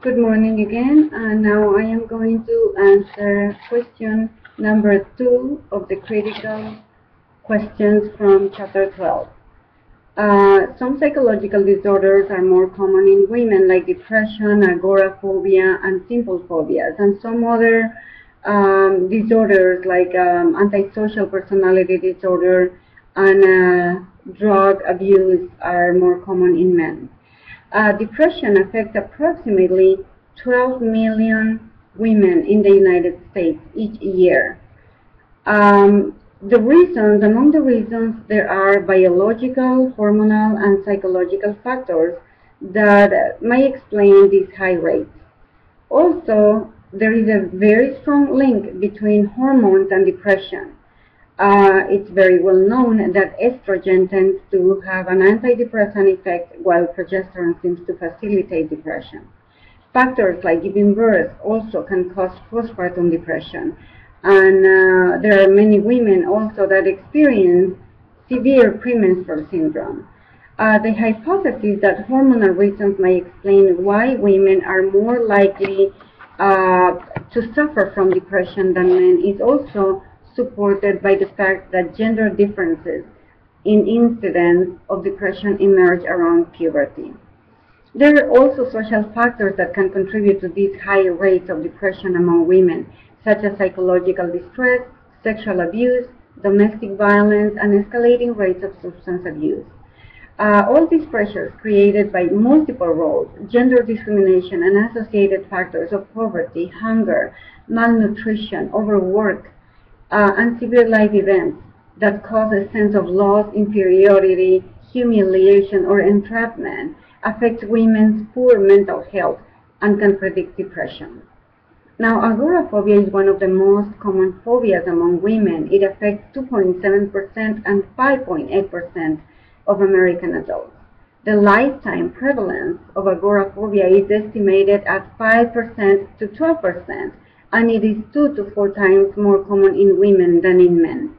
Good morning again. Now I am going to answer question number 2 of the critical questions from chapter 12. Some psychological disorders are more common in women, like depression, agoraphobia, and simple phobias, and some other disorders like antisocial personality disorder and drug abuse are more common in men. Depression affects approximately 12 million women in the United States each year. Among the reasons, there are biological, hormonal, and psychological factors that may explain these high rates. Also, there is a very strong link between hormones and depression. It's very well known that estrogen tends to have an antidepressant effect, while progesterone seems to facilitate depression. Factors like giving birth also can cause postpartum depression, and there are many women also that experience severe premenstrual syndrome. The hypothesis that hormonal reasons may explain why women are more likely to suffer from depression than men is also supported by the fact that gender differences in incidence of depression emerge around puberty. There are also social factors that can contribute to these high rates of depression among women, such as psychological distress, sexual abuse, domestic violence, and escalating rates of substance abuse. All these pressures created by multiple roles, gender discrimination, and associated factors of poverty, hunger, malnutrition, overwork, and severe life events that cause a sense of loss, inferiority, humiliation, or entrapment affect women's poor mental health and can predict depression. Now, agoraphobia is one of the most common phobias among women. It affects 2.7% and 5.8% of American adults. The lifetime prevalence of agoraphobia is estimated at 5% to 12%, and it is 2 to 4 times more common in women than in men.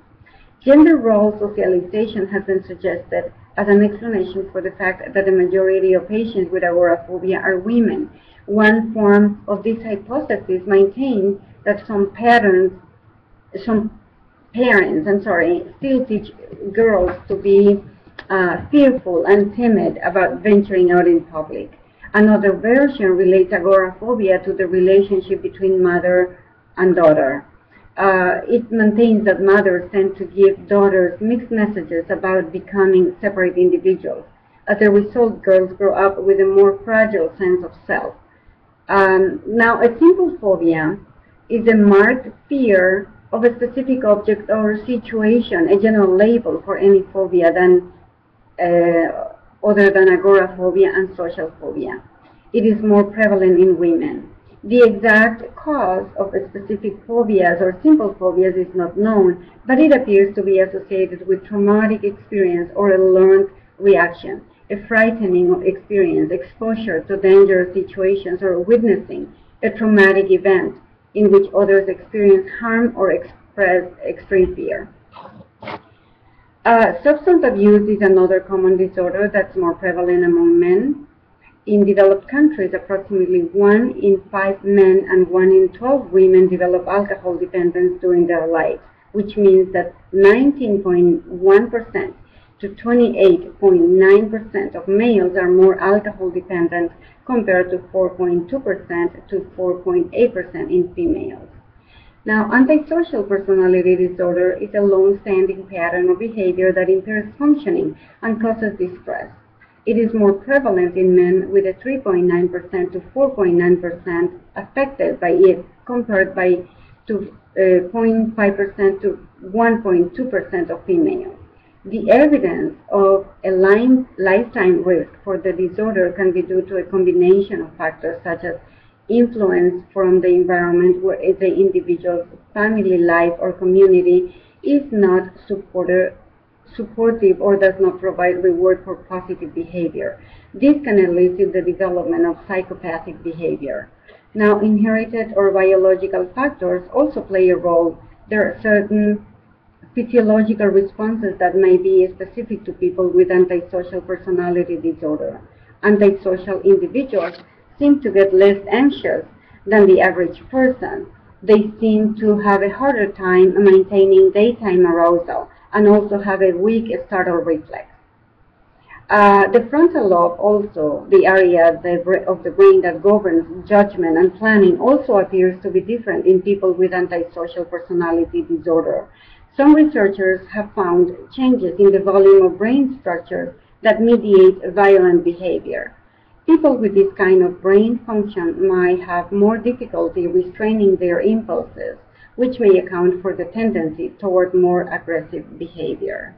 Gender role socialization has been suggested as an explanation for the fact that the majority of patients with agoraphobia are women. One form of this hypothesis maintains that some parents still teach girls to be fearful and timid about venturing out in public. Another version relates agoraphobia to the relationship between mother and daughter. It maintains that mothers tend to give daughters mixed messages about becoming separate individuals. As a result, girls grow up with a more fragile sense of self. Now, a simple phobia is a marked fear of a specific object or situation, a general label for any phobia other than agoraphobia and social phobia. It is more prevalent in women. The exact cause of specific phobias or simple phobias is not known, but it appears to be associated with traumatic experience or a learned reaction, a frightening experience, exposure to dangerous situations, or witnessing a traumatic event in which others experience harm or express extreme fear. Substance abuse is another common disorder that's more prevalent among men. In developed countries, approximately 1 in 5 men and 1 in 12 women develop alcohol dependence during their lives, which means that 19.1% to 28.9% of males are more alcohol dependent compared to 4.2% to 4.8% in females. Now, antisocial personality disorder is a long-standing pattern of behavior that impairs functioning and causes distress. It is more prevalent in men, with a 3.9% to 4.9% affected by it, compared to 0.5% to 1.2% of females. The evidence of a lifetime risk for the disorder can be due to a combination of factors such as influence from the environment where the individual's family life or community is not supportive or does not provide reward for positive behavior. This can elicit the development of psychopathic behavior. Now, inherited or biological factors also play a role. There are certain physiological responses that may be specific to people with antisocial personality disorder. Antisocial individuals seem to get less anxious than the average person. They seem to have a harder time maintaining daytime arousal and also have a weak startle reflex. The frontal lobe, also the area of the brain that governs judgment and planning, also appears to be different in people with antisocial personality disorder. Some researchers have found changes in the volume of brain structures that mediate violent behavior. People with this kind of brain function might have more difficulty restraining their impulses, which may account for the tendency toward more aggressive behavior.